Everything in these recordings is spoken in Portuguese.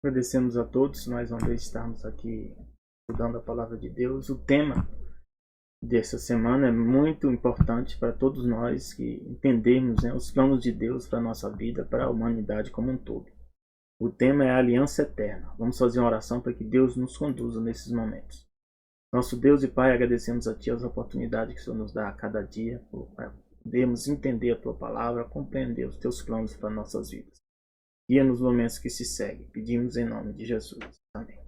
Agradecemos a todos mais uma vez estarmos aqui estudando a palavra de Deus. O tema dessa semana é muito importante para todos nós que entendemos, os planos de Deus para a nossa vida, para a humanidade como um todo. O tema é a aliança eterna. Vamos fazer uma oração para que Deus nos conduza nesses momentos. Nosso Deus e Pai, agradecemos a Ti as oportunidades que o Senhor nos dá a cada dia para podermos entender a Tua palavra, compreender os Teus planos para nossas vidas. Guia nos momentos que se seguem. Pedimos em nome de Jesus. Amém.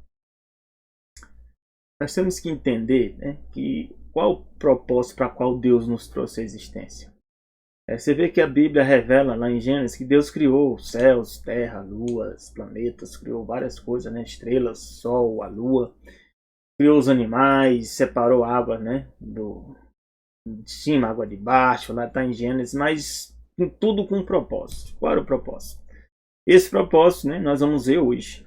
Nós temos que entender que qual o propósito para qual Deus nos trouxe a existência. Você vê que a Bíblia revela lá em Gênesis que Deus criou céus, terra, luas, planetas, criou várias coisas, estrelas, sol, a lua, criou os animais, separou a água de cima, água de baixo, lá está em Gênesis, mas tudo com um propósito. Qual era o propósito? Esse propósito nós vamos ver hoje.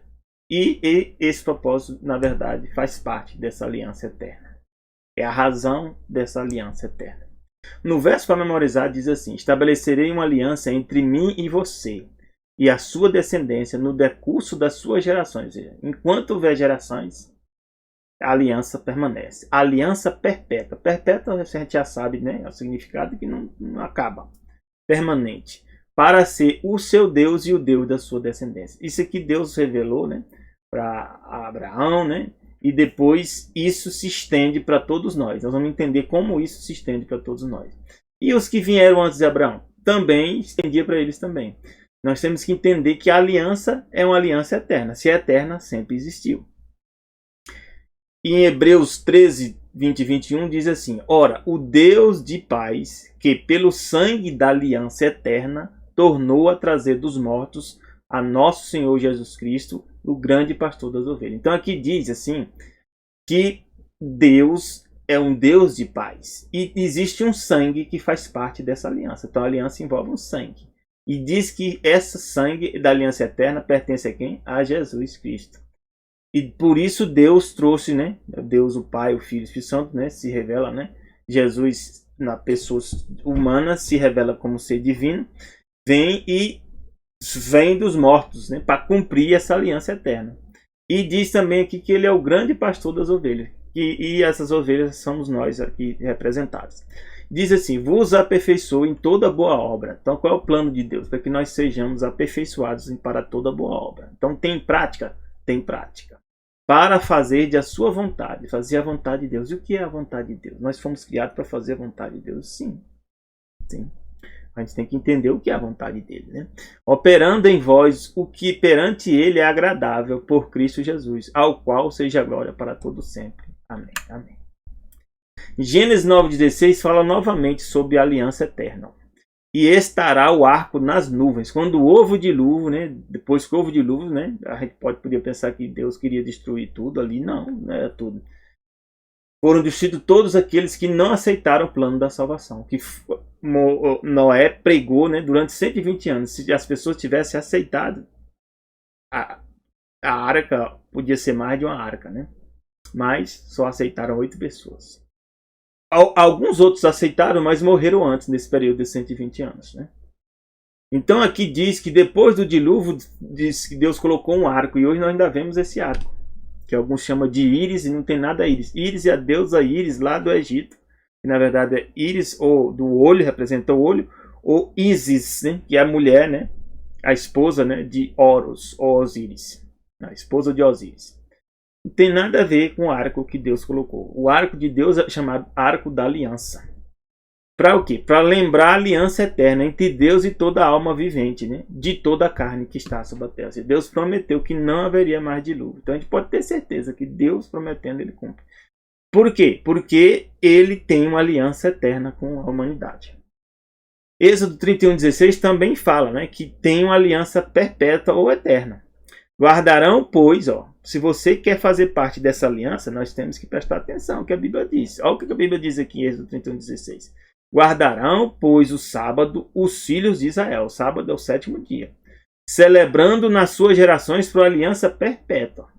E esse propósito, na verdade, faz parte dessa aliança eterna. É a razão dessa aliança eterna. No verso para memorizar diz assim: estabelecerei uma aliança entre mim e você, e a sua descendência no decurso das suas gerações. Enquanto houver gerações, a aliança permanece. A aliança perpétua. Perpétua, a gente já sabe, o significado que não acaba. Permanente. Para ser o seu Deus e o Deus da sua descendência. Isso aqui Deus revelou para Abraão, e depois isso se estende para todos nós. Nós vamos entender como isso se estende para todos nós. E os que vieram antes de Abraão? Também estendia para eles também. Nós temos que entender que a aliança é uma aliança eterna. Se é eterna, sempre existiu. E em Hebreus 13, 20 e 21 diz assim: ora, o Deus de paz, que pelo sangue da aliança eterna tornou a trazer dos mortos a nosso Senhor Jesus Cristo, o grande pastor das ovelhas. Então aqui diz assim, que Deus é um Deus de paz. E existe um sangue que faz parte dessa aliança. Então a aliança envolve um sangue. E diz que esse sangue da aliança eterna pertence a quem? A Jesus Cristo. E por isso Deus trouxe, Deus o Pai, o Filho e o Espírito Santo, se revela, Jesus na pessoa humana se revela como ser divino. Vem dos mortos, para cumprir essa aliança eterna. E diz também aqui que ele é o grande pastor das ovelhas. E essas ovelhas somos nós aqui representados. Diz assim: vos aperfeiçoou em toda boa obra. Então qual é o plano de Deus? Para que nós sejamos aperfeiçoados para toda boa obra. Então tem prática? Tem prática. Para fazer de a sua vontade. Fazer a vontade de Deus. E o que é a vontade de Deus? Nós fomos criados para fazer a vontade de Deus? Sim. Sim. A gente tem que entender o que é a vontade dele. Operando em vós o que perante ele é agradável por Cristo Jesus, ao qual seja a glória para todo sempre. Amém. Amém. Gênesis 9,16 fala novamente sobre a aliança eterna. E estará o arco nas nuvens. Quando houve o dilúvio, depois que houve o dilúvio, a gente podia pensar que Deus queria destruir tudo ali. Não era tudo. Foram destruídos todos aqueles que não aceitaram o plano da salvação. Que Noé pregou durante 120 anos. Se as pessoas tivessem aceitado, a arca podia ser mais de uma arca. Mas só aceitaram 8 pessoas. Alguns outros aceitaram, mas morreram antes, nesse período de 120 anos. Então aqui diz que depois do dilúvio, diz que Deus colocou um arco. E hoje nós ainda vemos esse arco, que alguns chamam de Íris, e não tem nada a Íris. Íris é a deusa Íris lá do Egito, que na verdade é Íris, ou do olho, representa o olho, ou Ísis, que é a mulher, a esposa de Horus, ou Osíris, a esposa de Osíris. Não tem nada a ver com o arco que Deus colocou. O arco de Deus é chamado Arco da Aliança. Para o quê? Para lembrar a aliança eterna entre Deus e toda a alma vivente, de toda a carne que está sobre a terra. Deus prometeu que não haveria mais dilúvio. Então a gente pode ter certeza que Deus prometendo, ele cumpre. Por quê? Porque ele tem uma aliança eterna com a humanidade. Êxodo 31,16 também fala que tem uma aliança perpétua ou eterna. Guardarão, pois, se você quer fazer parte dessa aliança, nós temos que prestar atenção ao que a Bíblia diz. Olha o que a Bíblia diz aqui em Êxodo 31,16. Guardarão, pois, o sábado os filhos de Israel. O sábado é o 7º dia. Celebrando nas suas gerações por aliança perpétua.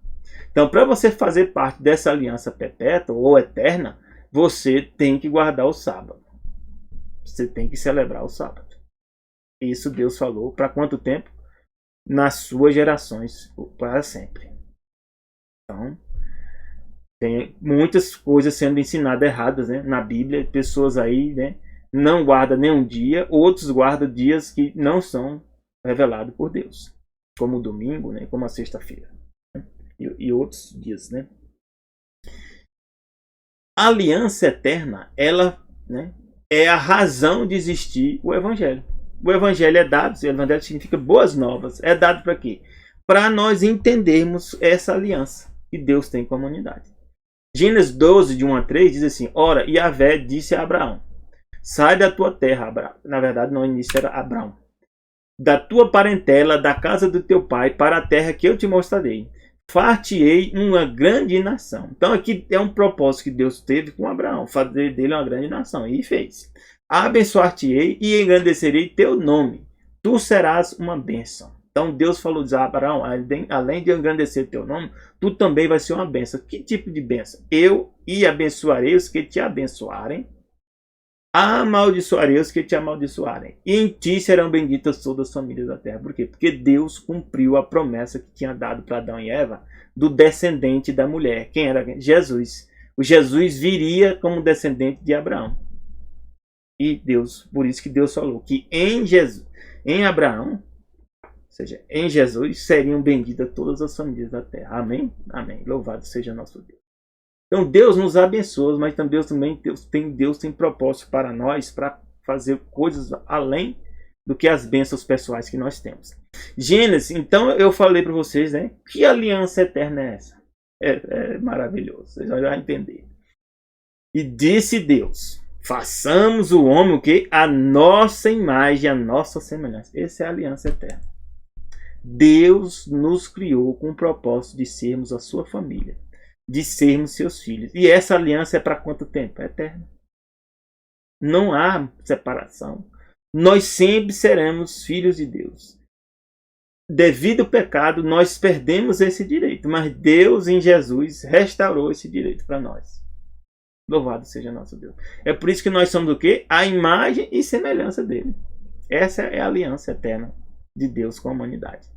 Então, para você fazer parte dessa aliança perpétua ou eterna, você tem que guardar o sábado. Você tem que celebrar o sábado. Isso Deus falou para quanto tempo? nas suas gerações para sempre. Então, tem muitas coisas sendo ensinadas erradas, né, na Bíblia. Pessoas aí, né, não guardam nenhum dia, outros guardam dias que não são revelados por Deus, como o domingo, né, como a sexta-feira, né, e outros dias, né. A aliança eterna, ela, né, é a razão de existir o Evangelho. O Evangelho é dado, o Evangelho significa boas novas. É dado para quê? Para nós entendermos essa aliança que Deus tem com a humanidade. Gênesis 12, de 1 a 3, diz assim: Ora, Yahvé disse a Abraão: Sai da tua terra, Abraão. Na verdade, no início era Abraão. Da tua parentela, da casa do teu pai, para a terra que eu te mostrarei. Far-te-ei uma grande nação. Então aqui é um propósito que Deus teve com Abraão, fazer dele uma grande nação, e fez. Abençoar-te-ei e engrandecerei teu nome. Tu serás uma bênção. Então Deus falou a Abraão: além de engrandecer teu nome, tu também vai ser uma bênção. Que tipo de bênção? Eu abençoarei os que te abençoarem, amaldiçoarei os que te amaldiçoarem, e em ti serão benditas todas as famílias da terra. Por quê? Porque Deus cumpriu a promessa que tinha dado para Adão e Eva do descendente da mulher. Quem era? Jesus. O Jesus viria como descendente de Abraão. E Deus, por isso que Deus falou que em Jesus, em Abraão, ou seja, em Jesus, seriam benditas todas as famílias da terra. Amém? Amém. Louvado seja nosso Deus. Então Deus nos abençoa, mas também Deus tem propósito para nós, para fazer coisas além do que as bênçãos pessoais que nós temos. Gênesis, então eu falei para vocês, né? Que aliança eterna é essa? É maravilhoso, vocês vão já entender. E disse Deus: façamos o homem o quê? A nossa imagem, a nossa semelhança. Essa é a aliança eterna. Deus nos criou com o propósito de sermos a sua família, de sermos seus filhos. E essa aliança é para quanto tempo? É eterna. Não há separação. Nós sempre seremos filhos de Deus. Devido ao pecado, nós perdemos esse direito, mas Deus em Jesus restaurou esse direito para nós. Louvado seja nosso Deus. É por isso que nós somos o quê? A imagem e semelhança dele. Essa é a aliança eterna de Deus com a humanidade.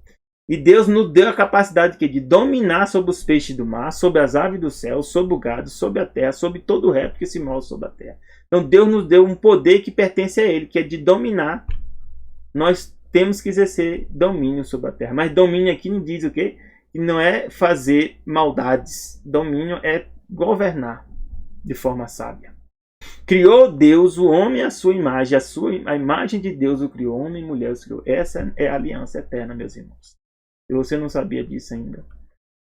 E Deus nos deu a capacidade de dominar sobre os peixes do mar, sobre as aves do céu, sobre o gado, sobre a terra, sobre todo o réptil que se move sobre a terra. Então Deus nos deu um poder que pertence a Ele, que é de dominar. Nós temos que exercer domínio sobre a terra. Mas domínio aqui não diz o quê? Que não é fazer maldades. Domínio é governar de forma sábia. Criou Deus o homem à sua imagem. A imagem de Deus o criou, homem e mulher os criou. Essa é a aliança eterna, meus irmãos. Se você não sabia disso ainda.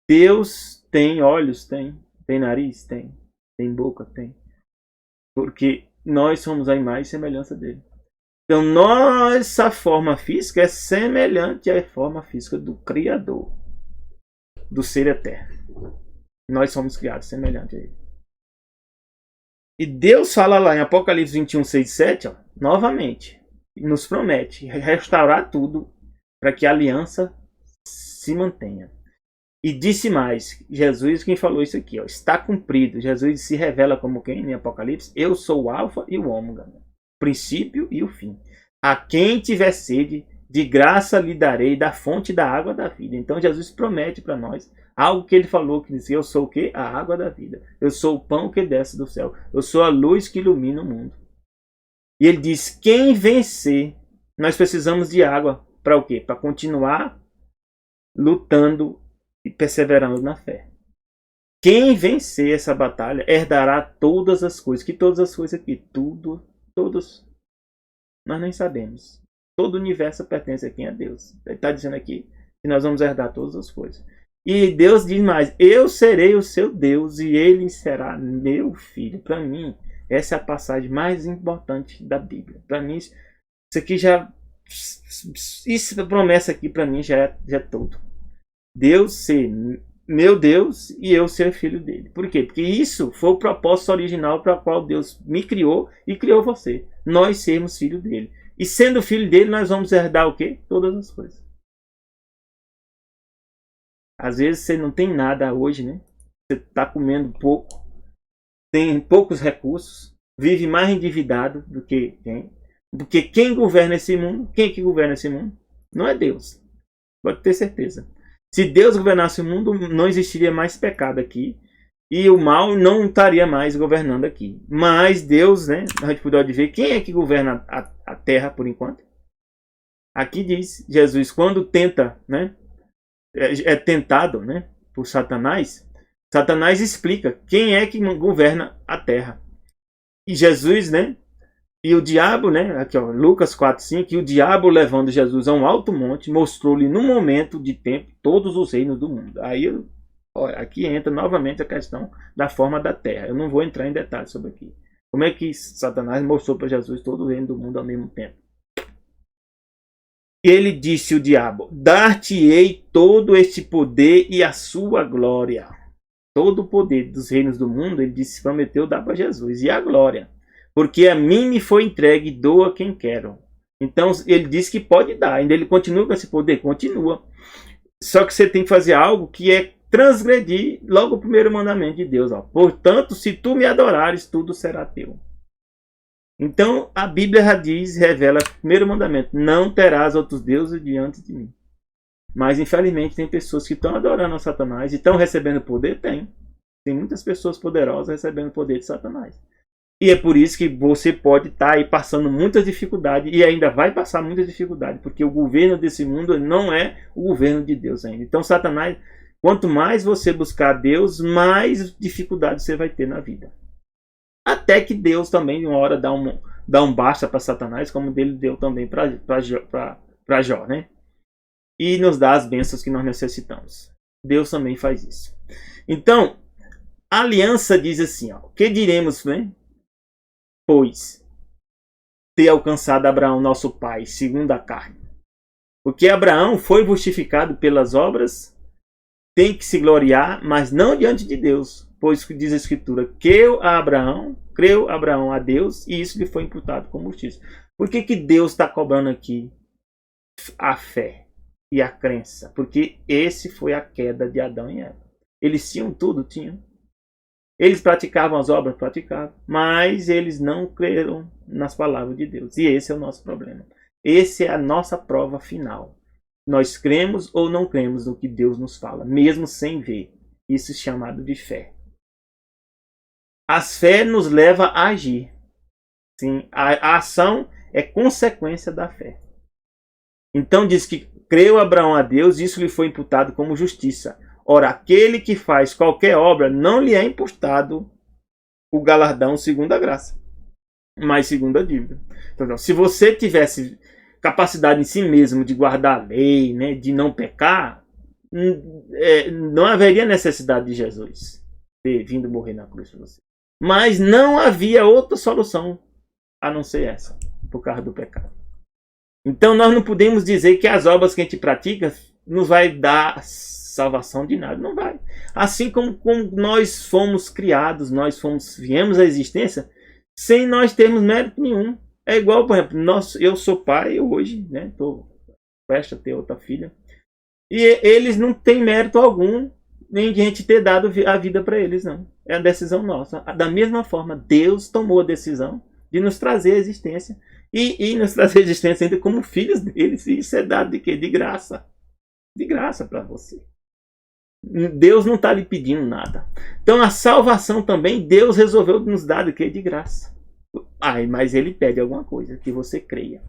Deus tem olhos? Tem. Tem nariz? Tem. Tem boca? Tem. Porque nós somos a imagem e semelhança dele. Então, nossa forma física é semelhante à forma física do Criador, do ser eterno. Nós somos criados semelhante a ele. E Deus fala lá em Apocalipse 21, 6 e 7, ó, novamente, nos promete restaurar tudo para que a aliança se mantenha. E disse mais, Jesus quem falou isso aqui, ó, está cumprido. Jesus se revela como quem em Apocalipse? Eu sou o alfa e o ômega, o princípio e o fim. A quem tiver sede, de graça lhe darei da fonte da água da vida. Então Jesus promete para nós algo que ele falou, que disse: eu sou o quê? A água da vida. Eu sou o pão que desce do céu. Eu sou a luz que ilumina o mundo. E ele diz: quem vencer, nós precisamos de água para o quê? Para continuar lutando e perseverando na fé. Quem vencer essa batalha herdará todas as coisas. Que todas as coisas aqui? Tudo, todos. Nós nem sabemos. Todo o universo pertence a quem? A Deus. Ele está dizendo aqui que nós vamos herdar todas as coisas. E Deus diz mais: eu serei o seu Deus e ele será meu filho. Para mim, essa é a passagem mais importante da Bíblia. Para mim, isso aqui já... Essa promessa aqui para mim já é tudo. Deus ser meu Deus e eu ser filho dele. Por quê? Porque isso foi o propósito original para o qual Deus me criou e criou você. Nós sermos filho dele. E sendo filho dele, nós vamos herdar o quê? Todas as coisas. Às vezes você não tem nada hoje, né? Você está comendo pouco, tem poucos recursos, vive mais endividado do que tem. Porque quem governa esse mundo? Quem que governa esse mundo? Não é Deus. Pode ter certeza. Se Deus governasse o mundo, não existiria mais pecado aqui. E o mal não estaria mais governando aqui. Mas Deus, né? A gente pode ver quem é que governa a terra por enquanto. Aqui diz Jesus, quando tenta, né? É tentado, né? Por Satanás. Satanás explica quem é que governa a terra. E Jesus, né? E o diabo, né? Aqui, ó, Lucas 4:5. E o diabo, levando Jesus a um alto monte, mostrou-lhe num momento de tempo todos os reinos do mundo. Aí, olha, aqui entra novamente a questão da forma da terra. Eu não vou entrar em detalhes sobre aqui. Como é que Satanás mostrou para Jesus todo o reino do mundo ao mesmo tempo? Ele disse o diabo: dar-te-ei todo este poder e a sua glória. Todo o poder dos reinos do mundo, ele disse, prometeu dar para Jesus. E a glória. Porque a mim me foi entregue, dou a quem quero. Então ele disse que pode dar. Ainda ele continua com esse poder? Continua. Só que você tem que fazer algo que é transgredir logo o primeiro mandamento de Deus. Ó. Portanto, se tu me adorares, tudo será teu. Então a Bíblia já diz, revela o primeiro mandamento: não terás outros deuses diante de mim. Mas infelizmente tem pessoas que estão adorando a Satanás e estão recebendo poder? Tem muitas pessoas poderosas recebendo poder de Satanás. E é por isso que você pode estar aí passando muitas dificuldades e ainda vai passar muitas dificuldades, porque o governo desse mundo não é o governo de Deus ainda. Então Satanás, quanto mais você buscar Deus, mais dificuldades você vai ter na vida. Até que Deus também, uma hora, dá um basta para Satanás, como dele deu também para Jó, né? E nos dá as bênçãos que nós necessitamos. Deus também faz isso. Então, a aliança diz assim, ó, que diremos, né? Pois, ter alcançado Abraão, nosso pai, segundo a carne. Porque Abraão foi justificado pelas obras, tem que se gloriar, mas não diante de Deus. Pois diz a Escritura, creu Abraão a Deus, e isso lhe foi imputado como justiça. Por que Deus está cobrando aqui a fé e a crença? Porque esse foi a queda de Adão e Eva. Eles tinham tudo, tinham. Eles praticavam as obras, praticavam, mas eles não creram nas palavras de Deus. E esse é o nosso problema. Essa é a nossa prova final. Nós cremos ou não cremos no que Deus nos fala, mesmo sem ver. Isso é chamado de fé. A fé nos leva a agir. Sim, a ação é consequência da fé. Então diz que creu Abraão a Deus, isso lhe foi imputado como justiça. Ora, aquele que faz qualquer obra, não lhe é imputado o galardão segundo a graça, mas segundo a dívida. Então, se você tivesse capacidade em si mesmo de guardar a lei, né, de não pecar, não haveria necessidade de Jesus ter vindo morrer na cruz por você. Mas não havia outra solução a não ser essa, por causa do pecado. Então nós não podemos dizer que as obras que a gente pratica nos vai dar salvação de nada. Não vai. Assim como nós fomos criados, viemos à existência sem nós termos mérito nenhum. É igual, por exemplo, eu sou pai hoje, né? Estou prestes a ter outra filha. E eles não têm mérito algum nem de a gente ter dado a vida para eles, não. É a decisão nossa. Da mesma forma, Deus tomou a decisão de nos trazer a existência. E nos trazer a existência ainda como filhos deles. E isso é dado de quê? De graça. De graça para você. Deus não está lhe pedindo nada. Então a salvação também, Deus resolveu nos dar de quê? De graça. Mas ele pede alguma coisa, que você creia.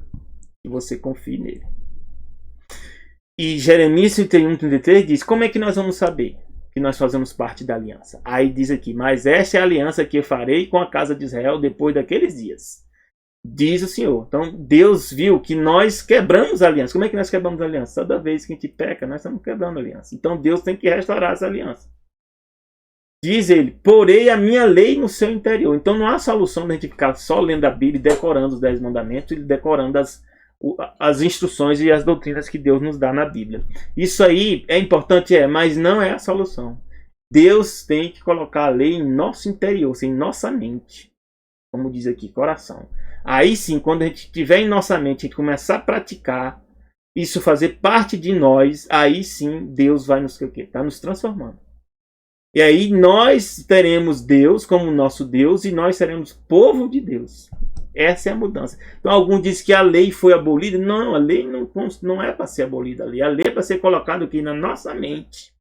Que você confie nele. E Jeremias 31:33 diz, como é que nós vamos saber que nós fazemos parte da aliança? Aí diz aqui, mas esta é a aliança que eu farei com a casa de Israel depois daqueles dias. Diz o Senhor. Então Deus viu que nós quebramos a aliança. Como é que nós quebramos a aliança? Toda vez que a gente peca, nós estamos quebrando a aliança. Então Deus tem que restaurar essa aliança. Diz ele, porei a minha lei no seu interior. Então não há solução de a gente ficar só lendo a Bíblia e decorando os 10 mandamentos e decorando as instruções e as doutrinas que Deus nos dá na Bíblia. Isso aí é importante, mas não é a solução. Deus tem que colocar a lei em nosso interior, em nossa mente. Como diz aqui, coração. Aí sim, quando a gente tiver em nossa mente, a gente começar a praticar, isso fazer parte de nós, aí sim Deus vai nos transformando. E aí nós teremos Deus como nosso Deus e nós seremos povo de Deus. Essa é a mudança. Então alguns dizem que a lei foi abolida. Não, a lei não é para ser abolida ali. A lei é para ser colocada aqui na nossa mente.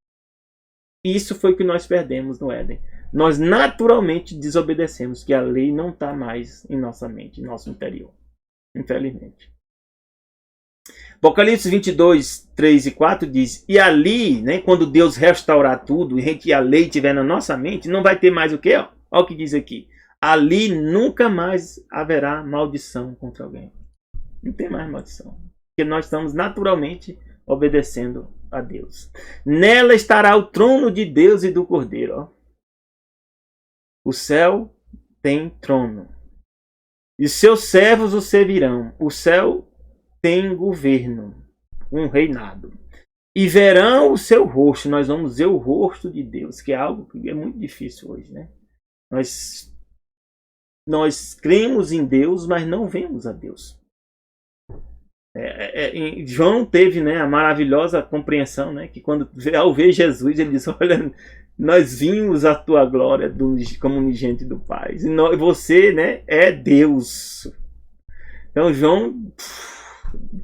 Isso foi o que nós perdemos no Éden. Nós naturalmente desobedecemos, que a lei não está mais em nossa mente, em nosso interior. Infelizmente. Apocalipse 22, 3 e 4 diz, e ali, né, quando Deus restaurar tudo, e que a lei estiver na nossa mente, não vai ter mais o quê? Olha o que diz aqui. Ali nunca mais haverá maldição contra alguém. Não tem mais maldição. Porque nós estamos naturalmente obedecendo a Deus. Nela estará o trono de Deus e do Cordeiro. Ó. O céu tem trono. E seus servos o servirão. O céu tem governo, um reinado. E verão o seu rosto. Nós vamos ver o rosto de Deus, que é algo que é muito difícil hoje, né? Nós cremos em Deus, mas não vemos a Deus. João teve, né, a maravilhosa compreensão, né, que ao ver Jesus, ele disse, olha, nós vimos a tua glória como unigente do Pai. E você, né, é Deus. Então João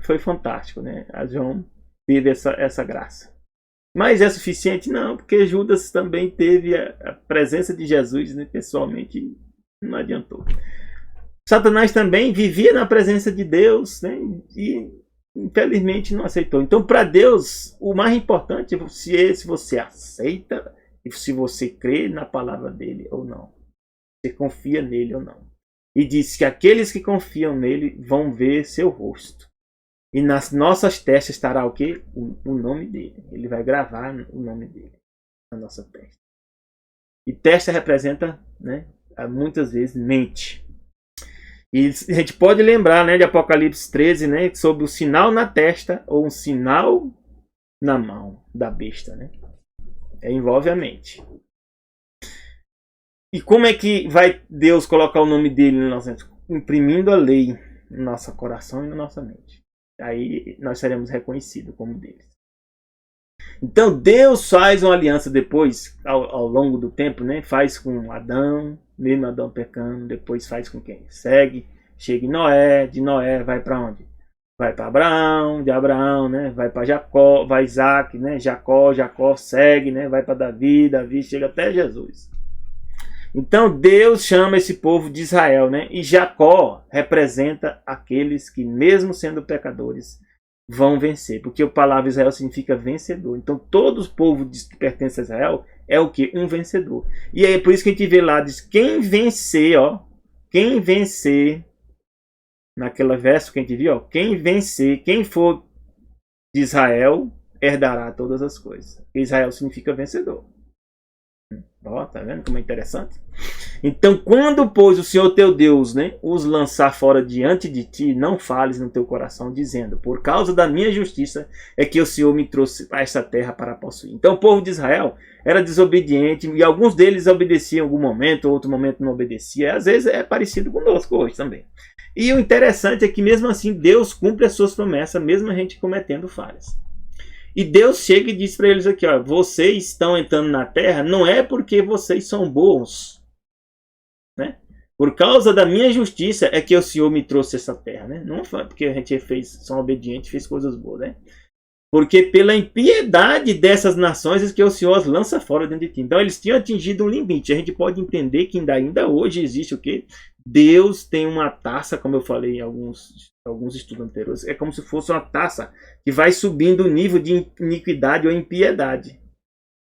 foi fantástico, né? A João teve essa graça. Mas é suficiente? Não, porque Judas também teve a presença de Jesus, né, pessoalmente, não adiantou. Satanás também vivia na presença de Deus, né, e infelizmente não aceitou. Então, para Deus, o mais importante é se você aceita e se você crê na palavra dele ou não. Você confia nele ou não. E diz que aqueles que confiam nele vão ver seu rosto. E nas nossas testas estará o quê? O nome dele. Ele vai gravar o nome dele na nossa testa. E testa representa, né, muitas vezes mente. E a gente pode lembrar, né, de Apocalipse 13, né, sobre o sinal na testa ou um sinal na mão da besta, né? Envolve a mente. E como é que vai Deus colocar o nome dele no nosso mente? Imprimindo a lei no nosso coração e na nossa mente. Aí nós seremos reconhecidos como deles. Então Deus faz uma aliança depois, ao longo do tempo, né? Faz com Adão, mesmo Adão pecando, depois faz com quem? Segue, chega em Noé, de Noé vai para onde? Vai para Abraão, de Abraão, né? Vai para Jacó, vai Isaac, né? Jacó segue, né? Vai para Davi, Davi chega até Jesus. Então Deus chama esse povo de Israel, né? E Jacó representa aqueles que, mesmo sendo pecadores, vão vencer. Porque a palavra Israel significa vencedor. Então todo o povo que pertence a Israel é o que? Um vencedor. E é por isso que a gente vê lá, diz, quem vencer, ó, quem vencer, naquela verso que a gente viu, ó, quem vencer, quem for de Israel, herdará todas as coisas. Israel significa vencedor. Ó, tá vendo como é interessante? Então, quando, pois, o Senhor teu Deus, né, os lançar fora diante de ti, não fales no teu coração, dizendo, por causa da minha justiça é que o Senhor me trouxe a esta terra para possuir. Então, o povo de Israel era desobediente, e alguns deles obedeciam em algum momento, outro momento não obedecia. Às vezes é parecido conosco hoje também. E o interessante é que, mesmo assim, Deus cumpre as suas promessas, mesmo a gente cometendo falhas. E Deus chega e diz para eles aqui, ó, vocês estão entrando na terra, não é porque vocês são bons, né? Por causa da minha justiça é que o Senhor me trouxe essa terra, né? Não foi porque a gente são obedientes, fez coisas boas, né? Porque pela impiedade dessas nações é que o Senhor as lança fora dentro de ti. Então eles tinham atingido um limite. A gente pode entender que ainda hoje existe o quê? Deus tem uma taça, como eu falei em alguns estudos anteriores, é como se fosse uma taça que vai subindo o nível de iniquidade ou impiedade.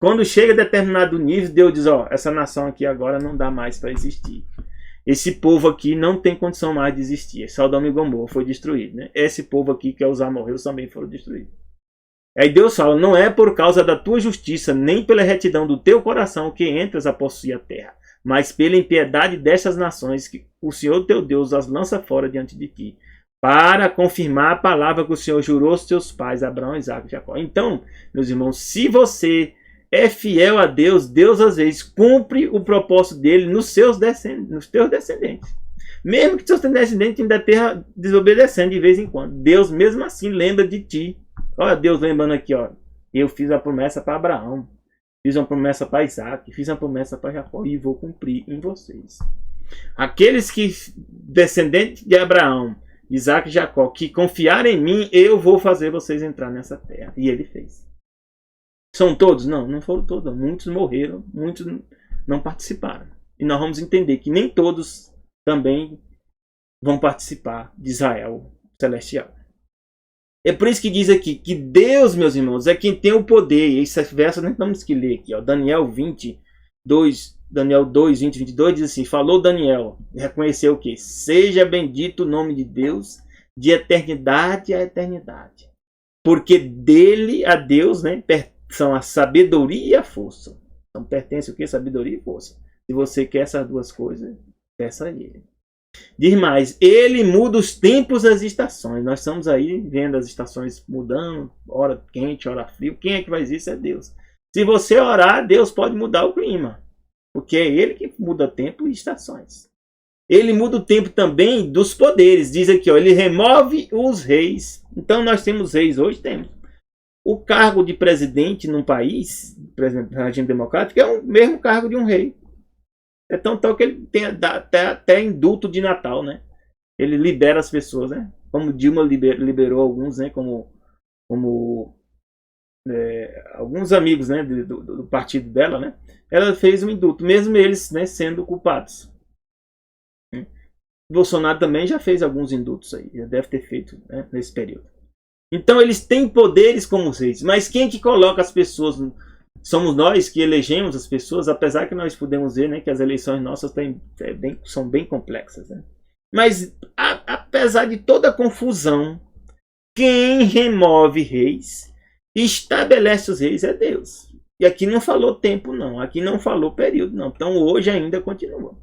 Quando chega a determinado nível, Deus diz, ó, essa nação aqui agora não dá mais para existir. Esse povo aqui não tem condição mais de existir. Sodoma e Gomorra foi destruído, né? Esse povo aqui que é os amorreus também foram destruídos. Aí Deus fala, não é por causa da tua justiça, nem pela retidão do teu coração que entras a possuir a terra, mas pela impiedade dessas nações que o Senhor teu Deus as lança fora diante de ti, para confirmar a palavra que o Senhor jurou aos teus pais, Abraão, Isaac e Jacó. Então, meus irmãos, se você é fiel a Deus, Deus às vezes cumpre o propósito dele nos teus descendentes. Mesmo que seus descendentes ainda estejam desobedecendo de vez em quando, Deus mesmo assim lembra de ti. Olha Deus lembrando aqui, ó, eu fiz a promessa para Abraão, fiz uma promessa para Isaac, fiz uma promessa para Jacó e vou cumprir em vocês. aqueles que, descendentes de Abraão, Isaac e Jacó, que confiarem em mim, eu vou fazer vocês entrar nessa terra. E ele fez. São todos? Não, não foram todos. Muitos morreram, muitos não participaram. E nós vamos entender que nem todos também vão participar de Israel celestial. É por isso que diz aqui que Deus, meus irmãos, é quem tem o poder. E esse verso nós temos que ler aqui. Ó, Daniel 2, 20, 22 diz assim: falou Daniel, reconheceu o que? Seja bendito o nome de Deus de eternidade a eternidade. Porque dele, a Deus, né, são a sabedoria e a força. Então pertence o que? Sabedoria e força. Se você quer essas duas coisas, peça a ele. Diz mais, ele muda os tempos das estações. Nós estamos aí vendo as estações mudando, hora quente, hora frio. Quem é que faz isso? É Deus. Se você orar, Deus pode mudar o clima. Porque é ele que muda tempo e estações. Ele muda o tempo também dos poderes. Diz aqui, ó, ele remove os reis. Então nós temos reis, hoje temos. O cargo de presidente num país, presidente do regime democrático, é o mesmo cargo de um rei. É tão tal que ele tem até indulto de Natal, né? Ele libera as pessoas, né? Como Dilma liberou alguns, né? Como alguns amigos, né? Do partido dela, né? Ela fez um indulto, mesmo eles, né, sendo culpados. Bolsonaro também já fez alguns indultos aí, já deve ter feito, né, nesse período. Então eles têm poderes como os reis, mas quem que coloca as pessoas? Somos nós que elegemos as pessoas, apesar que nós podemos ver, né, que as eleições nossas são bem complexas. Né? Mas, apesar de toda a confusão, quem remove reis, estabelece os reis é Deus. E aqui não falou tempo, não. Aqui não falou período, não. Então, hoje ainda continua.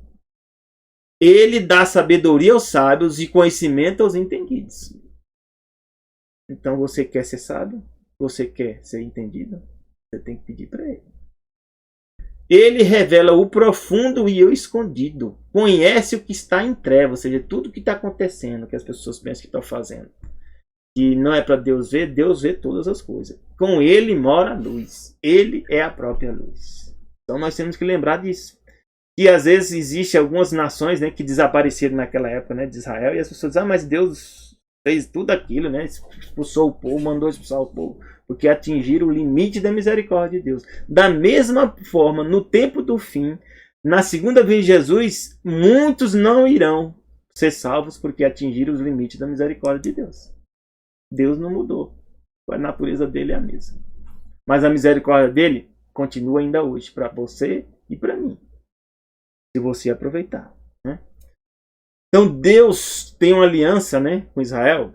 Ele dá sabedoria aos sábios e conhecimento aos entendidos. Então, você quer ser sábio? Você quer ser entendido? Você tem que pedir para ele. Ele revela o profundo e o escondido. Conhece o que está em trevas, ou seja, tudo o que está acontecendo, que as pessoas pensam que estão fazendo. Que não é para Deus ver, Deus vê todas as coisas. Com ele mora a luz. Ele é a própria luz. Então nós temos que lembrar disso. Que às vezes existem algumas nações, né, que desapareceram naquela época, né, de Israel, e as pessoas dizem, mas Deus fez tudo aquilo, né, expulsou o povo, mandou expulsar o povo. Porque atingiram o limite da misericórdia de Deus. Da mesma forma, no tempo do fim, na segunda vinda de Jesus, muitos não irão ser salvos porque atingiram os limites da misericórdia de Deus. Deus não mudou. A natureza dele é a mesma. Mas a misericórdia dele continua ainda hoje para você e para mim. Se você aproveitar. Né? Então Deus tem uma aliança, né, com Israel.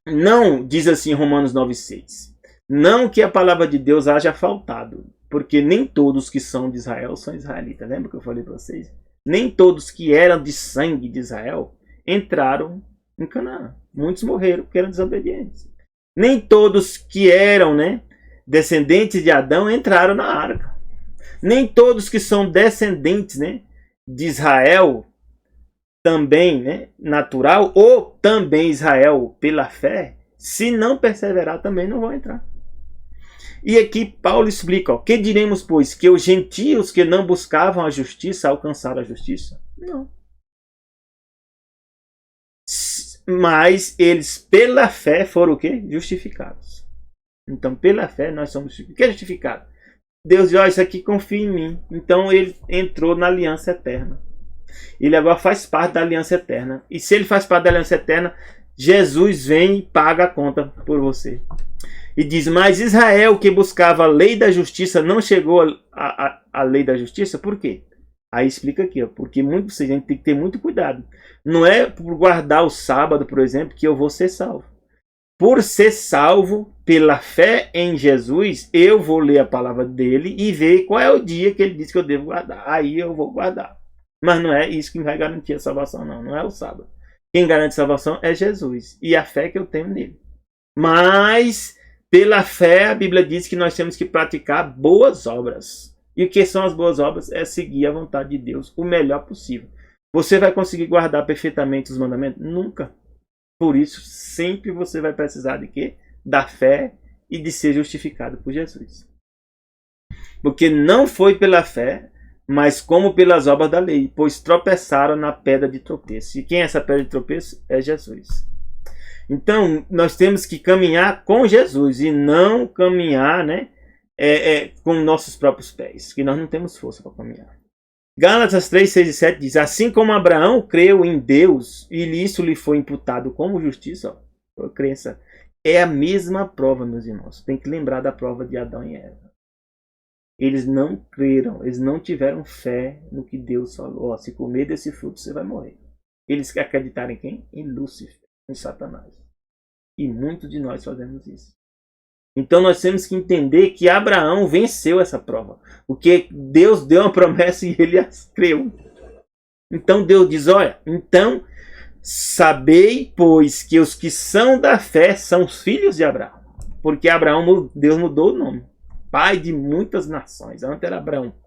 Não, diz assim Romanos 9,6. Não que a palavra de Deus haja faltado, porque nem todos que são de Israel são israelitas. Lembra que eu falei para vocês? Nem todos que eram de sangue de Israel entraram em Canaã. Muitos morreram porque eram desobedientes. Nem todos que eram, né, descendentes de Adão entraram na arca. Nem todos que são descendentes, né, de Israel também, né, natural, ou também Israel pela fé, se não perseverar também não vão entrar. E aqui Paulo explica, ó, que diremos, pois, que os gentios que não buscavam a justiça alcançaram a justiça? Não. Mas eles pela fé foram o quê? Justificados. Então pela fé nós somos justificados. O que é justificado? Deus diz, ó, isso aqui confia em mim. Então ele entrou na aliança eterna. Ele agora faz parte da aliança eterna. E se ele faz parte da aliança eterna, Jesus vem e paga a conta por você. E diz, mas Israel que buscava a lei da justiça não chegou à lei da justiça? Por quê? Aí explica aqui, ó, porque a gente tem que ter muito cuidado. Não é por guardar o sábado, por exemplo, que eu vou ser salvo. Por ser salvo pela fé em Jesus, eu vou ler a palavra dele e ver qual é o dia que ele disse que eu devo guardar. Aí eu vou guardar. Mas não é isso que vai garantir a salvação, não. Não é o sábado. Quem garante a salvação é Jesus e a fé que eu tenho nele. Mas pela fé, a Bíblia diz que nós temos que praticar boas obras. E o que são as boas obras? É seguir a vontade de Deus o melhor possível. Você vai conseguir guardar perfeitamente os mandamentos? Nunca. Por isso, sempre você vai precisar de quê? Da fé e de ser justificado por Jesus. Porque não foi pela fé, mas como pelas obras da lei, pois tropeçaram na pedra de tropeço. E quem é essa pedra de tropeço? É Jesus. Então, nós temos que caminhar com Jesus e não caminhar, né, com nossos próprios pés, que nós não temos força para caminhar. Gálatas 3, 6 e 7 diz: assim como Abraão creu em Deus e isso lhe foi imputado como justiça, ó, crença, é a mesma prova, meus irmãos. Tem que lembrar da prova de Adão e Eva. Eles não creram, eles não tiveram fé no que Deus falou. Ó, se comer desse fruto, você vai morrer. Eles acreditaram em quem? Em Lúcifer, em Satanás. E muitos de nós fazemos isso. Então nós temos que entender que Abraão venceu essa prova. Porque Deus deu uma promessa e ele as creu. Então Deus diz, olha, então sabei, pois, que os que são da fé são os filhos de Abraão. Porque Abraão, Deus mudou o nome. Pai de muitas nações. Antes era Abraão.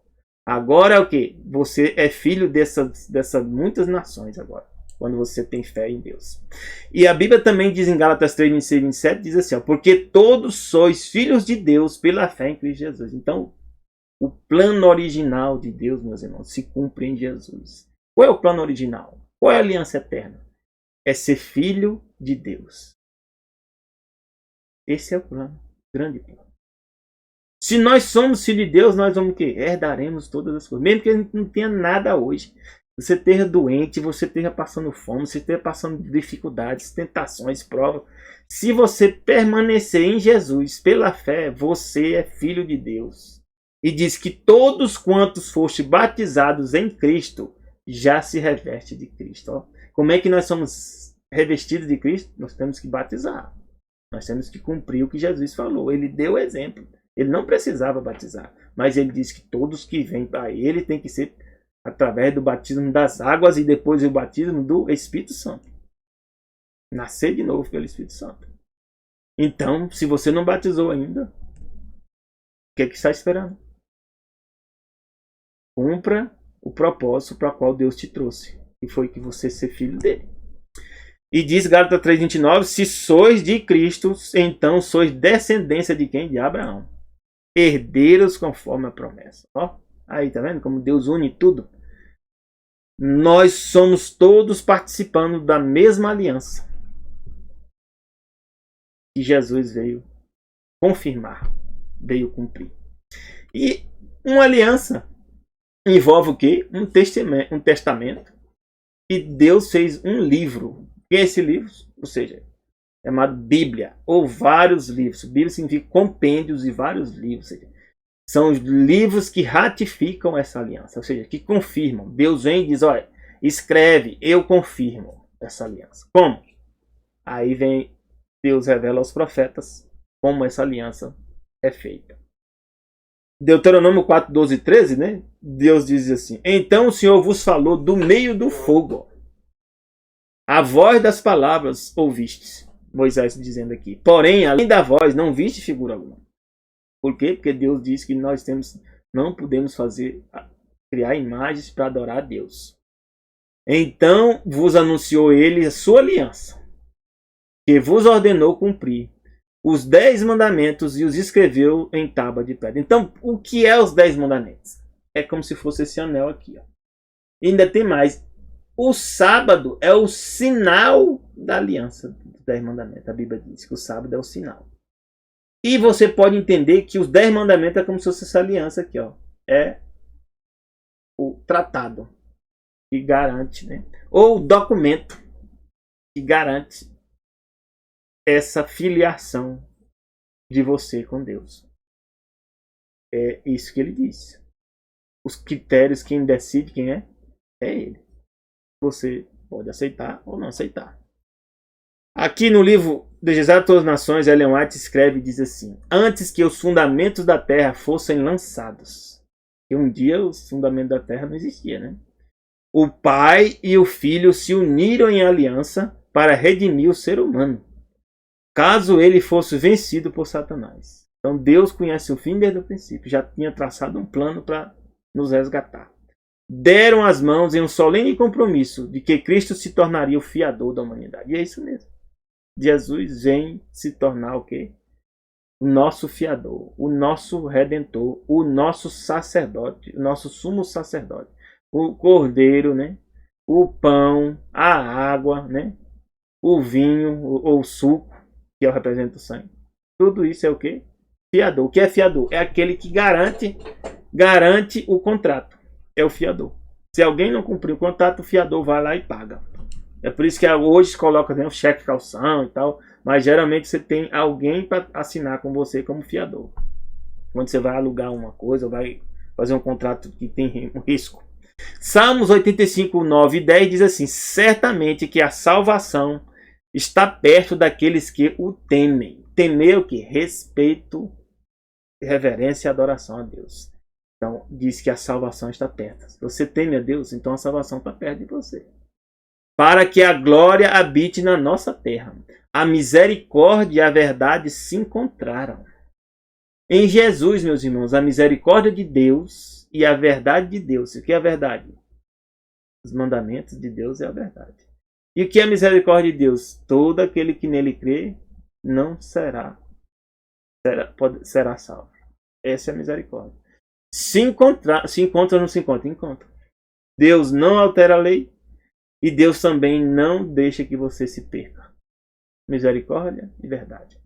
Agora é o quê? Você é filho dessas muitas nações agora. Quando você tem fé em Deus. E a Bíblia também diz em Gálatas 3, 26 e 27, diz assim, ó, porque todos sois filhos de Deus pela fé em Cristo Jesus. Então, o plano original de Deus, meus irmãos, se cumpre em Jesus. Qual é o plano original? Qual é a aliança eterna? É ser filho de Deus. Esse é o plano, grande plano. Se nós somos filhos de Deus, nós vamos o quê? Herdaremos todas as coisas. Mesmo que a gente não tenha nada hoje. Você esteja doente, você esteja passando fome, você esteja passando dificuldades, tentações, provas. Se você permanecer em Jesus pela fé, você é filho de Deus. E diz que todos quantos foste batizados em Cristo, já se reveste de Cristo. Ó. Como é que nós somos revestidos de Cristo? Nós temos que batizar. Nós temos que cumprir o que Jesus falou. Ele deu o exemplo. Ele não precisava batizar. Mas ele disse que todos que vêm para ele tem que ser através do batismo das águas e depois o batismo do Espírito Santo. Nascer de novo pelo Espírito Santo. Então, se você não batizou ainda, o que é que está esperando? Cumpra o propósito para o qual Deus te trouxe. Que foi que você ser filho dele. E diz Gálatas 3:29, se sois de Cristo, então sois descendência de quem? De Abraão. Herdeiros conforme a promessa. Ó, aí, tá vendo como Deus une tudo? Nós somos todos participando da mesma aliança que Jesus veio confirmar, veio cumprir. E uma aliança envolve o quê? Um testamento. E Deus fez um livro. O que é esse livro? Ou seja, é chamado Bíblia, ou vários livros. Bíblia significa compêndios e vários livros. Ou seja, são os livros que ratificam essa aliança, ou seja, que confirmam. Deus vem e diz, olha, escreve, eu confirmo essa aliança. Como? Aí vem, Deus revela aos profetas como essa aliança é feita. Deuteronômio 4, 12 e 13, né? Deus diz assim, então o Senhor vos falou do meio do fogo. A voz das palavras ouvistes. Moisés dizendo aqui. Porém, além da voz, não viste figura alguma. Por quê? Porque Deus diz que nós não podemos criar imagens para adorar a Deus. Então vos anunciou ele a sua aliança, que vos ordenou cumprir os 10 mandamentos e os escreveu em tábua de pedra. Então, o que é os 10 mandamentos? É como se fosse esse anel aqui. Ó. E ainda tem mais. O sábado é o sinal da aliança dos 10 mandamentos. A Bíblia diz que o sábado é o sinal. E você pode entender que os 10 mandamentos é como se fosse essa aliança aqui, ó. É o tratado que garante, né? Ou o documento que garante essa filiação de você com Deus. É isso que ele diz. Os critérios, quem decide quem é ele. Você pode aceitar ou não aceitar. Aqui no livro Desejado a Todas as Nações, Ellen White escreve e diz assim: antes que os fundamentos da terra fossem lançados. E um dia os fundamentos da terra não existiam, né? O Pai e o Filho se uniram em aliança para redimir o ser humano, caso ele fosse vencido por Satanás. Então Deus conhece o fim desde o princípio, já tinha traçado um plano para nos resgatar. Deram as mãos em um solene compromisso de que Cristo se tornaria o fiador da humanidade. E é isso mesmo. Jesus vem se tornar o quê? o nosso fiador, o nosso redentor, o nosso sacerdote, o nosso sumo sacerdote, o cordeiro, né? O pão, a água, né? O vinho ou o suco, que representa o sangue. Tudo isso é o quê? Fiador. O que é fiador? É aquele que garante o contrato. É o fiador. Se alguém não cumprir o contrato, o fiador vai lá e paga. É por isso que hoje se coloca, né, um cheque calção e tal, mas geralmente você tem alguém para assinar com você como fiador. Quando você vai alugar uma coisa, ou vai fazer um contrato que tem um risco. Salmos 85, 9 e 10 diz assim: certamente que a salvação está perto daqueles que o temem. Temer o que? Respeito, reverência e adoração a Deus. Então, diz que a salvação está perto. Se você teme a Deus, então a salvação está perto de você. Para que a glória habite na nossa terra. A misericórdia e a verdade se encontraram. Em Jesus, meus irmãos, a misericórdia de Deus e a verdade de Deus. O que é a verdade? Os mandamentos de Deus é a verdade. E o que é a misericórdia de Deus? Todo aquele que nele crê não será salvo. Essa é a misericórdia. Se encontra ou não se encontra? Encontra. Deus não altera a lei e Deus também não deixa que você se perca. Misericórdia e verdade.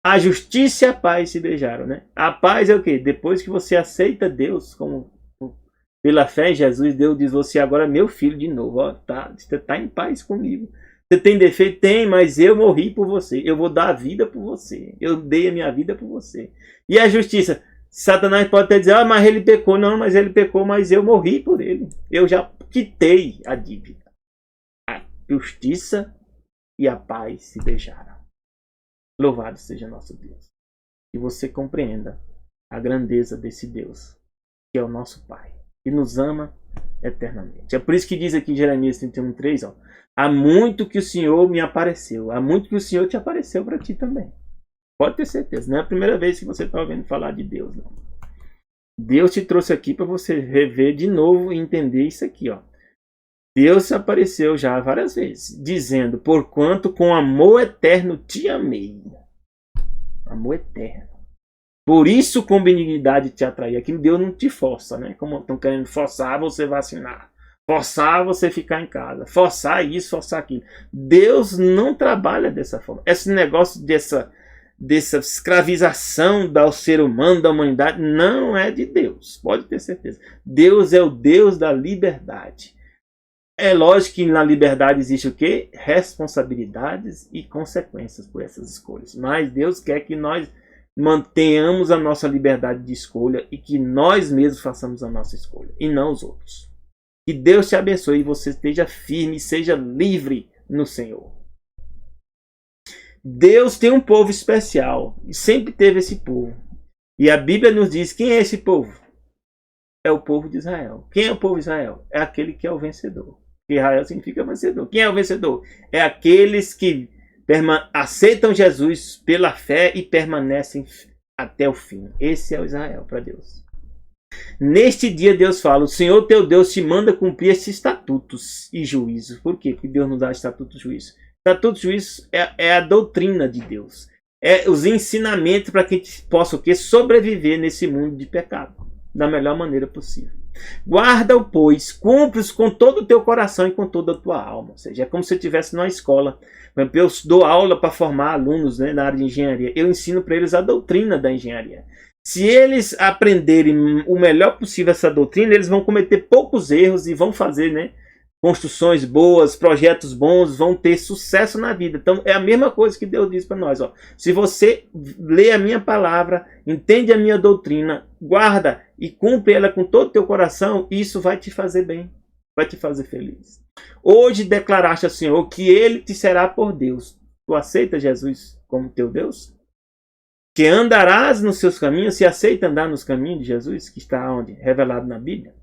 A justiça e a paz se beijaram, né? A paz é o quê? Depois que você aceita Deus como pela fé em Jesus, Deus diz: você agora é meu filho de novo. Ó, você está em paz comigo. Você tem defeito? Tem, mas eu morri por você. Eu vou dar a vida por você. Eu dei a minha vida por você. E a justiça? Satanás pode até dizer: mas ele pecou. Não, mas ele pecou, mas eu morri por ele. Eu já quitei a dívida. A justiça e a paz se beijaram. Louvado seja nosso Deus. Que você compreenda a grandeza desse Deus, que é o nosso Pai, que nos ama eternamente. É por isso que diz aqui em Jeremias 31:3, ó: há muito que o Senhor me apareceu. Há muito que o Senhor te apareceu para ti também. Pode ter certeza. Não é a primeira vez que você está ouvindo falar de Deus, não. Deus te trouxe aqui para você rever de novo e entender isso aqui, ó. Deus apareceu já várias vezes, dizendo: porquanto com amor eterno te amei. Amor eterno. Por isso com benignidade te atraí. Aqui Deus não te força, né? Como estão querendo forçar você vacinar. Forçar você ficar em casa. Forçar isso, forçar aquilo. Deus não trabalha dessa forma. Esse negócio dessa escravização do ser humano, da humanidade, não é de Deus. Pode ter certeza. Deus é o Deus da liberdade. É lógico que na liberdade existe o quê? Responsabilidades e consequências por essas escolhas. Mas Deus quer que nós mantenhamos a nossa liberdade de escolha e que nós mesmos façamos a nossa escolha e não os outros. Que Deus te abençoe e você esteja firme e seja livre no Senhor. Deus tem um povo especial e sempre teve esse povo. E a Bíblia nos diz: quem é esse povo? É o povo de Israel. Quem é o povo de Israel? É aquele que é o vencedor. Israel significa vencedor. Quem é o vencedor? É aqueles que aceitam Jesus pela fé e permanecem até o fim. Esse é o Israel para Deus. Neste dia Deus fala: o Senhor teu Deus te manda cumprir esses estatutos e juízos. Por quê? Porque Deus nos dá estatutos e juízos. Estatutos e juízos é a doutrina de Deus. É os ensinamentos para que a gente possa o quê? Sobreviver nesse mundo de pecado da melhor maneira possível. Guarda-o, pois, cumpre-os com todo o teu coração e com toda a tua alma. Ou seja, é como se você estivesse numa escola. Por exemplo, eu dou aula para formar alunos, né, na área de engenharia. Eu ensino para eles a doutrina da engenharia. Se eles aprenderem o melhor possível essa doutrina, eles vão cometer poucos erros e vão fazer, né, construções boas, projetos bons, vão ter sucesso na vida. Então é a mesma coisa que Deus diz para nós, ó. Se você lê a minha palavra, entende a minha doutrina, guarda e cumpre ela com todo o teu coração, isso vai te fazer bem, vai te fazer feliz. Hoje declaraste ao Senhor que Ele te será por Deus. Tu aceita Jesus como teu Deus? Que andarás nos seus caminhos, se aceita andar nos caminhos de Jesus, que está onde? Revelado na Bíblia.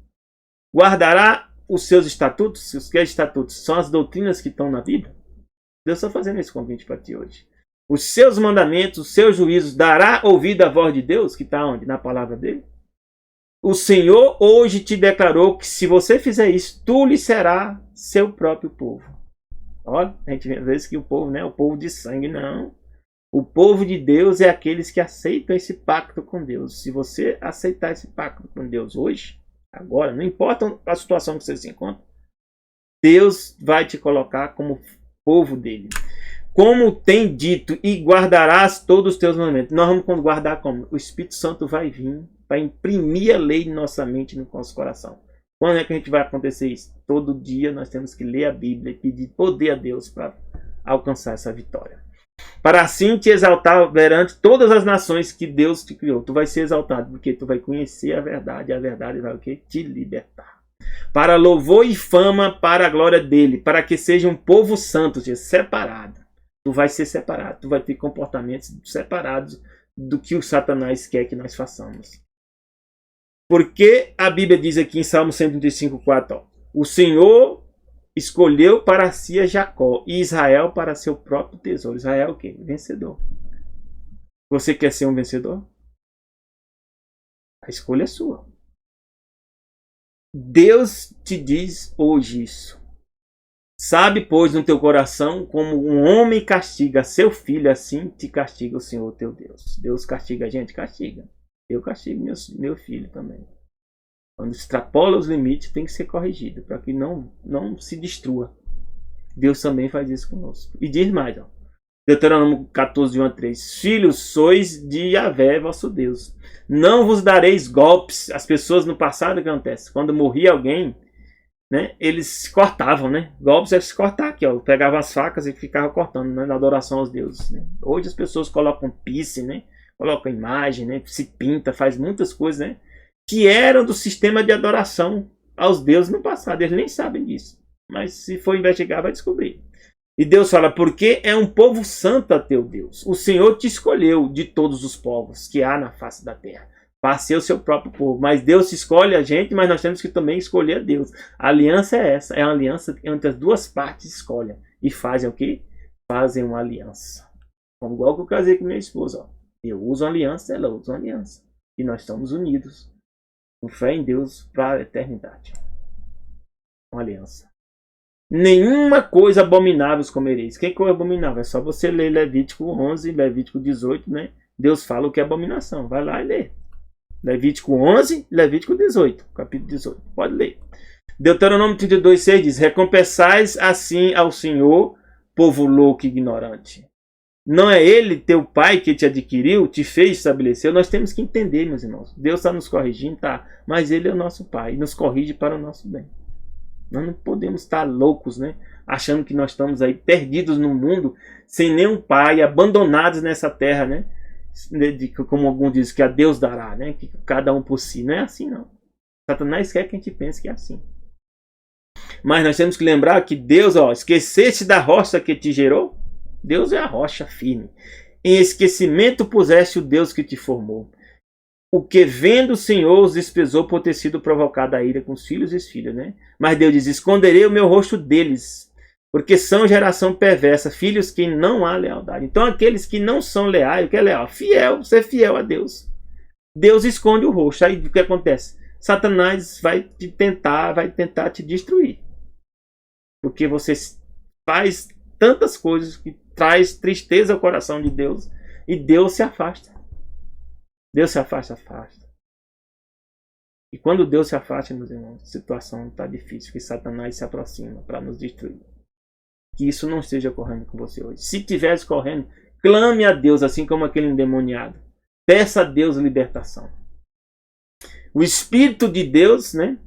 Guardará os seus estatutos. Os que estatutos são as doutrinas que estão na Bíblia. Deus está fazendo esse convite para ti hoje. Os seus mandamentos, os seus juízos, dará ouvido à voz de Deus, que está onde? Na palavra dele. O Senhor hoje te declarou que se você fizer isso, tu lhe será seu próprio povo. Olha, a gente vê às vezes que o povo, né, o povo de sangue, não. O povo de Deus é aqueles que aceitam esse pacto com Deus. Se você aceitar esse pacto com Deus hoje, agora, não importa a situação que você se encontra, Deus vai te colocar como povo dele. Como tem dito, e guardarás todos os teus mandamentos. Nós vamos guardar como? O Espírito Santo vai vir para imprimir a lei em nossa mente e no nosso coração. Quando é que a gente vai acontecer isso? Todo dia nós temos que ler a Bíblia e pedir poder a Deus para alcançar essa vitória. Para assim te exaltar perante todas as nações que Deus te criou. Tu vai ser exaltado porque tu vai conhecer a verdade. E a verdade vai o quê? Te libertar. Para louvor e fama para a glória dele. Para que seja um povo santo, separado. Tu vai ser separado. Tu vai ter comportamentos separados do que o Satanás quer que nós façamos. Porque a Bíblia diz aqui em Salmo 135:4, o Senhor escolheu para si a Jacó e Israel para seu próprio tesouro. Israel é o quê? Vencedor. Você quer ser um vencedor? A escolha é sua. Deus te diz hoje isso. Sabe, pois, no teu coração, como um homem castiga seu filho, assim te castiga o Senhor teu Deus. Deus castiga a gente? Castiga. Eu castigo meu filho também. Quando extrapola os limites, tem que ser corrigido, para que não se destrua. Deus também faz isso conosco. E diz mais, ó. Deuteronômio 14:1-3. Filhos, sois de Yahvé, vosso Deus. Não vos dareis golpes. As pessoas no passado, o que acontece? Quando morria alguém, né, eles se cortavam, né? Golpes é se cortar aqui, ó. Pegavam as facas e ficavam cortando, né, na adoração aos deuses. Né? Hoje as pessoas colocam piercing, né? Colocam imagem, né? Se pinta, faz muitas coisas, né? Que eram do sistema de adoração aos deuses no passado. Eles nem sabem disso. Mas se for investigar, vai descobrir. E Deus fala, porque é um povo santo a teu Deus. O Senhor te escolheu de todos os povos que há na face da terra. Para ser o seu próprio povo. Mas Deus escolhe a gente, mas nós temos que também escolher a Deus. A aliança é essa. É uma aliança entre as duas partes escolhem. E fazem o quê? Fazem uma aliança. Como igual que eu casei com minha esposa. Ó. Eu uso uma aliança, ela usa uma aliança. E nós estamos unidos. Com fé em Deus para a eternidade. Uma aliança. Nenhuma coisa abominável comereis. O que é abominável? É só você ler Levítico 11, Levítico 18, né? Deus fala o que é abominação. Vai lá e lê. Levítico 11, Levítico 18, capítulo 18. Pode ler. Deuteronômio 32:6 diz, recompensais assim ao Senhor, povo louco e ignorante. Não é ele, teu pai, que te adquiriu, te fez, estabeleceu? Nós temos que entender, meus irmãos. Deus está nos corrigindo, tá? Mas ele é o nosso pai e nos corrige para o nosso bem. Nós não podemos estar loucos, né? Achando que nós estamos aí perdidos no mundo, sem nenhum pai, abandonados nessa terra, né? Como alguns dizem, que a Deus dará, né? Que cada um por si. Não é assim, não. Satanás quer que a gente pense que é assim. Mas nós temos que lembrar que Deus, ó, esqueceste da rocha que te gerou? Deus é a rocha firme. Em esquecimento puseste o Deus que te formou. O que vendo o Senhor os desprezou por ter sido provocada a ira com os filhos e as filhas, né? Mas Deus diz, esconderei o meu rosto deles, porque são geração perversa, filhos que não há lealdade. Então aqueles que não são leais, o que é leal? Fiel, ser fiel a Deus. Deus esconde o rosto. Aí o que acontece? Satanás vai tentar te destruir. Porque você faz tantas coisas que traz tristeza ao coração de Deus e Deus se afasta. Deus se afasta. E quando Deus se afasta, meus irmãos, a situação está difícil, que Satanás se aproxima para nos destruir. Que isso não esteja ocorrendo com você hoje. Se tivesse correndo, clame a Deus, assim como aquele endemoniado. Peça a Deus libertação. O Espírito de Deus, né,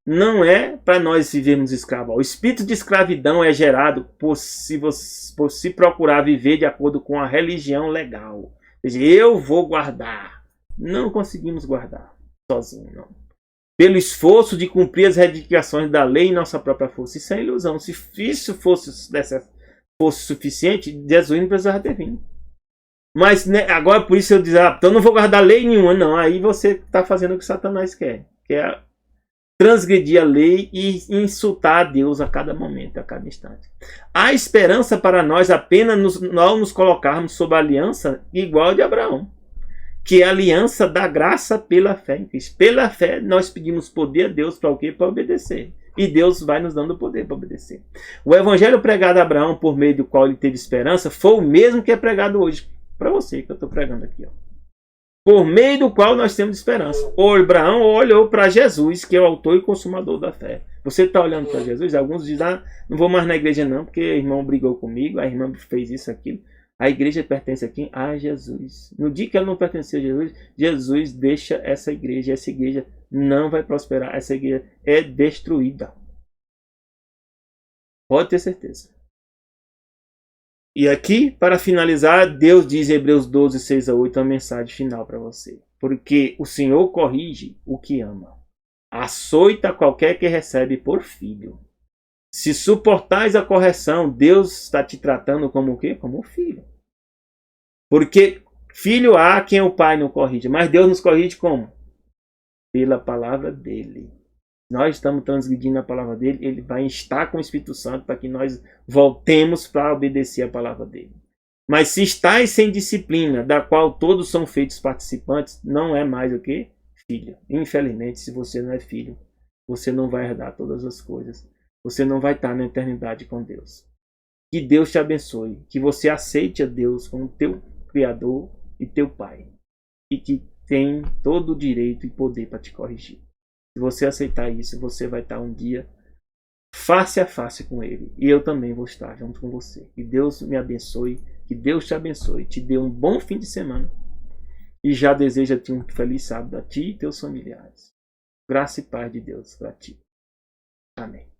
não é para nós vivermos escravos. O espírito de escravidão é gerado por se procurar viver de acordo com a religião legal. Ou seja, eu vou guardar. Não conseguimos guardar sozinho, não. Pelo esforço de cumprir as reivindicações da lei em nossa própria força. Isso é ilusão. Se isso fosse suficiente, Jesus não precisava ter vindo. Mas né, agora por isso eu dizer, então eu não vou guardar lei nenhuma. Não, aí você está fazendo o que Satanás quer. Que é transgredir a lei e insultar a Deus a cada momento, a cada instante. Há esperança para nós apenas ao nos colocarmos sob a aliança igual a de Abraão, que é a aliança da graça pela fé em Cristo. Pela fé nós pedimos poder a Deus para o quê? Para obedecer. E Deus vai nos dando poder para obedecer. O evangelho pregado a Abraão, por meio do qual ele teve esperança, foi o mesmo que é pregado hoje. para você que eu estou pregando aqui, ó. Por meio do qual nós temos esperança. O Abraão olhou para Jesus, que é o autor e consumador da fé. Você está olhando para Jesus? Alguns dizem, não vou mais na igreja não, porque o irmão brigou comigo, a irmã fez isso, aquilo. A igreja pertence aqui a Jesus. No dia que ela não pertencia a Jesus, Jesus deixa essa igreja não vai prosperar, essa igreja é destruída. Pode ter certeza. E aqui, para finalizar, Deus diz em Hebreus 12, 6 a 8, a mensagem final para você. Porque o Senhor corrige o que ama. Açoita qualquer que recebe por filho. Se suportais a correção, Deus está te tratando como o quê? Como um filho. Porque filho há quem o pai não corrige. Mas Deus nos corrige como? Pela palavra dele. Nós estamos transgredindo a palavra dele, ele vai estar com o Espírito Santo para que nós voltemos para obedecer a palavra dele. Mas se estáis sem disciplina, da qual todos são feitos participantes, não é mais o que? Filho. Infelizmente, se você não é filho, você não vai herdar todas as coisas. Você não vai estar na eternidade com Deus. Que Deus te abençoe, que você aceite a Deus como teu Criador e teu Pai. E que tem todo o direito e poder para te corrigir. Se você aceitar isso, você vai estar um dia face a face com Ele. E eu também vou estar junto com você. Que Deus me abençoe. Que Deus te abençoe. Te dê um bom fim de semana. E já deseja-te um feliz sábado a ti e teus familiares. Graça e paz de Deus para ti. Amém.